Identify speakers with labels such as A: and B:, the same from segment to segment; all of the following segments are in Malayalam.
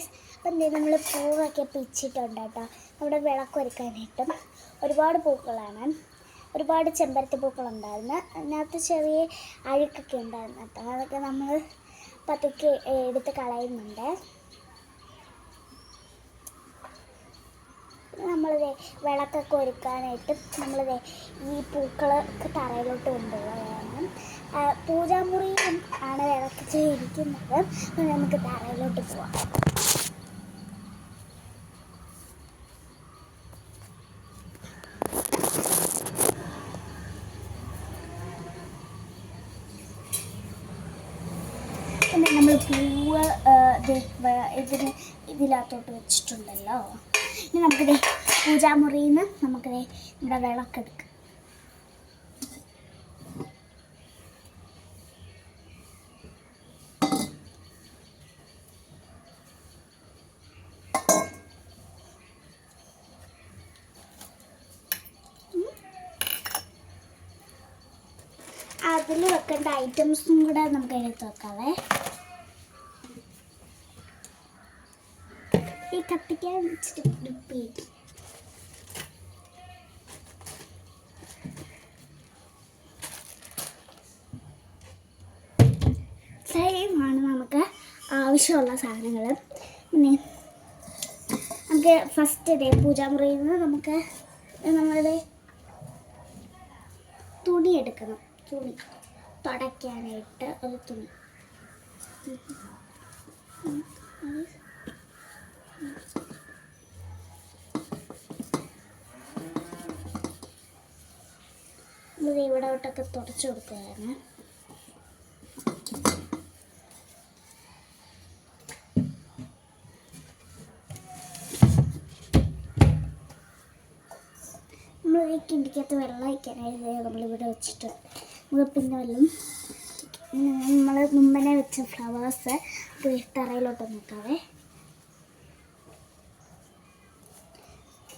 A: ഗൈസ്. അപ്പം നമ്മൾ പൂവൊക്കെ പിച്ചിട്ടുണ്ട് കേട്ടോ. നമ്മുടെ വിളക്കൊരുക്കാനായിട്ടും ഒരുപാട് പൂക്കളാണ്. ഒരുപാട് ചെമ്പരത്തി പൂക്കളുണ്ടായിരുന്നു. അതിനകത്ത് ചെറിയ അഴുക്കൊക്കെ ഉണ്ടായിരുന്നു കേട്ടോ. അതൊക്കെ നമ്മൾ പതുക്കെ എടുത്ത് കളയുന്നുണ്ട്. നമ്മളിത് വിളക്കൊക്കെ ഒരുക്കാനായിട്ട് നമ്മളിത് ഈ പൂക്കളൊക്കെ തറയിലോട്ട് കൊണ്ടുപോകണം. പൂജാമുറിയിലും ആണ് വിളക്ക് ഇരിക്കുന്നത്. നമുക്ക് തറയിലോട്ട് പോവാം. പിന്നെ നമ്മൾ പൂവ് ഇതിനകത്തോട്ട് വെച്ചിട്ടുണ്ടല്ലോ. ഇനി നമുക്കിത് പൂജാമുറിയിൽ നിന്ന് നമുക്കിത് നമ്മുടെ വിളക്കെടുക്കാം. അതിൽ വെക്കേണ്ട ഐറ്റംസും കൂടെ നമുക്ക് എടുത്ത് വെക്കാവേ. ഈ കത്തിക്കാൻ ഇച്ചിരി ഉപ്പിട്ട് ഇത്രയുമാണ് നമുക്ക് ആവശ്യമുള്ള സാധനങ്ങൾ. പിന്നെ നമുക്ക് ഫസ്റ്റ് ഡേ പൂജാമുറിയിൽ നിന്ന് നമ്മളുടെ തുണി എടുക്കണം. തുണി തുടയ്ക്കാനായിട്ട് ഒരു തുണി. ഇത് ഇവിടോട്ടൊക്കെ തുടച്ചു കൊടുക്കുകയാണ്. നമ്മൾ ഈ കിണ്ടിക്കകത്ത് വെള്ളം ഒഴിക്കാനായിട്ട് നമ്മളിവിടെ വെച്ചിട്ടുണ്ട്. നമുക്ക് പിന്നെ വെള്ളം നമ്മൾ മുമ്പനെ വെച്ച ഫ്ലവേഴ്സ് തറയിലോട്ട് നോക്കാവേ.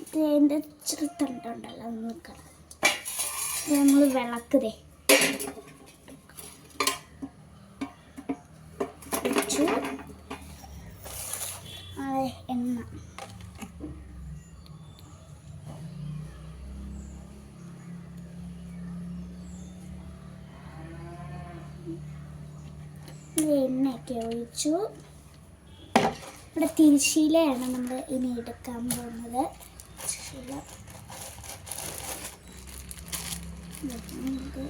A: ഇതിൻ്റെ ഇച്ചിരി തണ്ടുണ്ടല്ലോ, അത് നോക്കണം. ഇത് നമ്മൾ വിളക്കതേ വെച്ചു. അതെ, എണ്ണ എണ്ണയൊക്കെ ഒഴിച്ചു. ഇവിടെ തിരശ്ശീലയാണ് നമ്മൾ ഇനി എടുക്കാൻ പോകുന്നത്. തിരശ്ശീല നമുക്ക്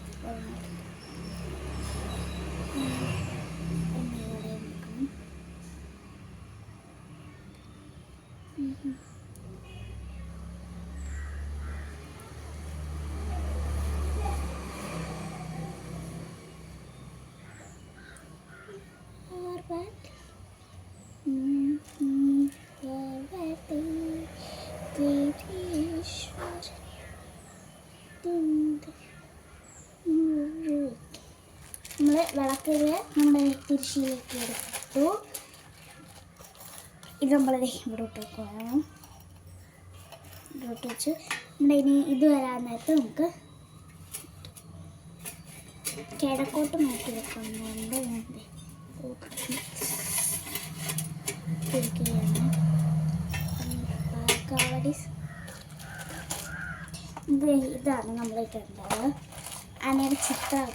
A: നമ്മൾ വിളക്കിൽ നമ്മുടെ തിരിശിലേക്ക് എടുത്തു. ഇത് നമ്മളിത് ഇവിടോട്ട് വെക്കണം. ഇവിടോട്ട് വെച്ച് നമ്മുടെ ഇനി ഇത് വരാൻ നേരത്ത് നമുക്ക് കിഴക്കോട്ട് മാറ്റി വെക്കുന്നുണ്ട്. ഇതാണ് നമ്മൾ കണ്ടത്. ആനയുടെ ചിത്രം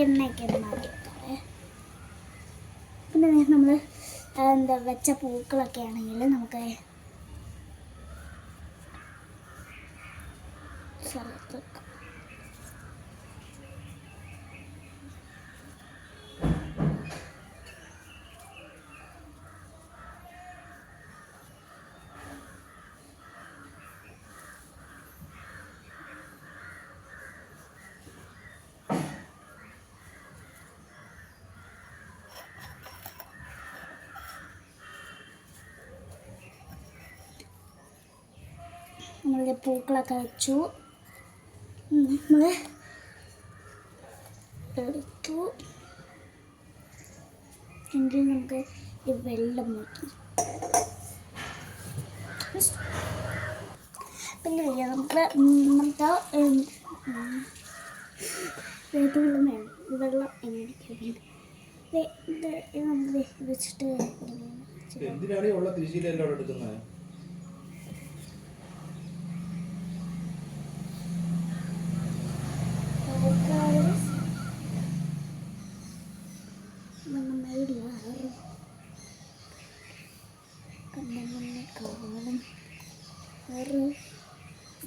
A: എണ്ണയൊക്കെ മാറ്റി വെക്കാവേ. പിന്നെ നമ്മൾ വെച്ച പൂക്കളൊക്കെ ആണെങ്കിൽ നമുക്ക് സ്ഥലത്ത് വെക്കാം. നമ്മളുടെ പൂക്കളൊക്കെ വെച്ചു. നമ്മൾ എടുത്തു. എങ്കിൽ നമുക്ക് ഈ വെള്ളം നോക്കി പിന്നെ നമുക്ക് വെള്ളം വേണം. വെള്ളം എങ്ങനെ നമുക്ക് വെച്ചിട്ട്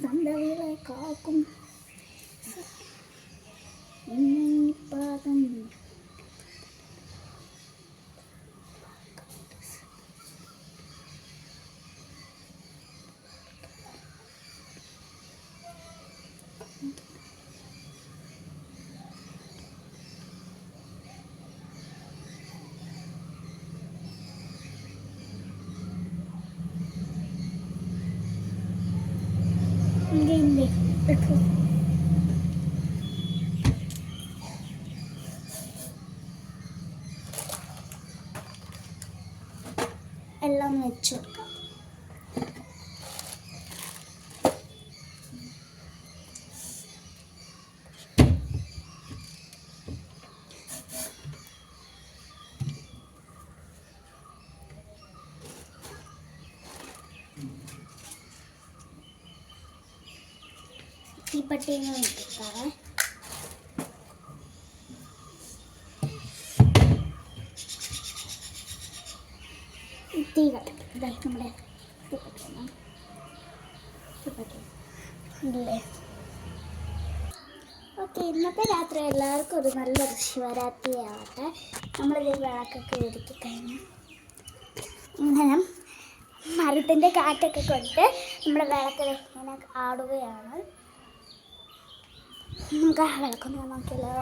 A: സന്തതികളെ കാക്കും പാദം എല്ലാം വെച്ചു കൊടുക്കാം. തീപ്പട്ടികൾ ഇട്ടിട്ടാണ് തീ കത്തിക്കും. ഇതായി നമ്മുടെ തീപ്പട്ടി ഇല്ലേ. ഓക്കെ, ഇന്നത്തെ രാത്രി എല്ലാവർക്കും ഒരു നല്ലൊരു ശിവരാത്രി ആവട്ടെ. നമ്മളിത് വിളക്കൊക്കെ ഒരുക്കി കഴിഞ്ഞു. ഇങ്ങനെ മരത്തിൻ്റെ കാറ്റൊക്കെ കൊണ്ട് നമ്മുടെ വിളക്ക് ഇങ്ങനെ ആടുകയാണ്. നമുക്ക് ആ വിളക്കൊന്ന് നോക്കിയല്ലോ.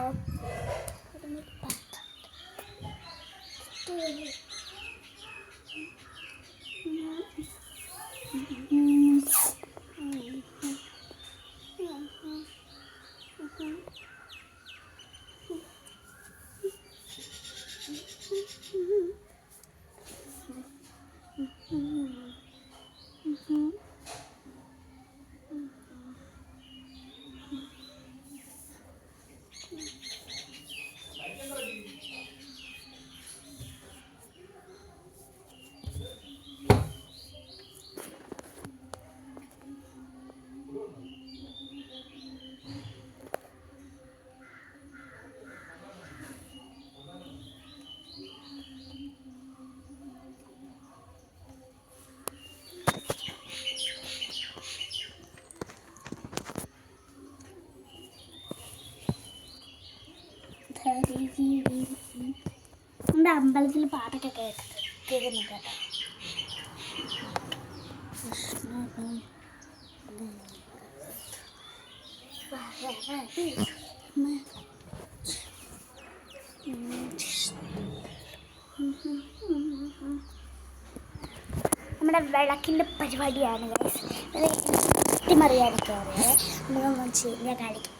A: നമ്മുടെ അമ്പലത്തിൽ പാട്ടൊക്കെ കേൾക്കുന്നുണ്ട് കേട്ടോ. നമ്മുടെ വിളക്കിൻ്റെ പരിപാടിയാണ് അട്ടിമറിയാനൊക്കെ അറിയാം. നമുക്ക് ചെയ്യാൻ കാണിക്കും.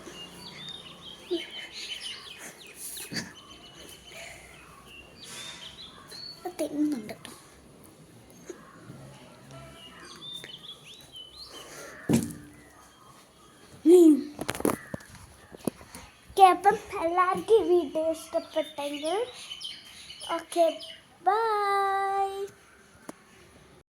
A: തിന്നുന്നുണ്ട് കേട്ടോ. അപ്പം എല്ലാവർക്കും വീഡിയോ ഇഷ്ടപ്പെട്ടെങ്കിൽ ഓക്കെ ബൈ.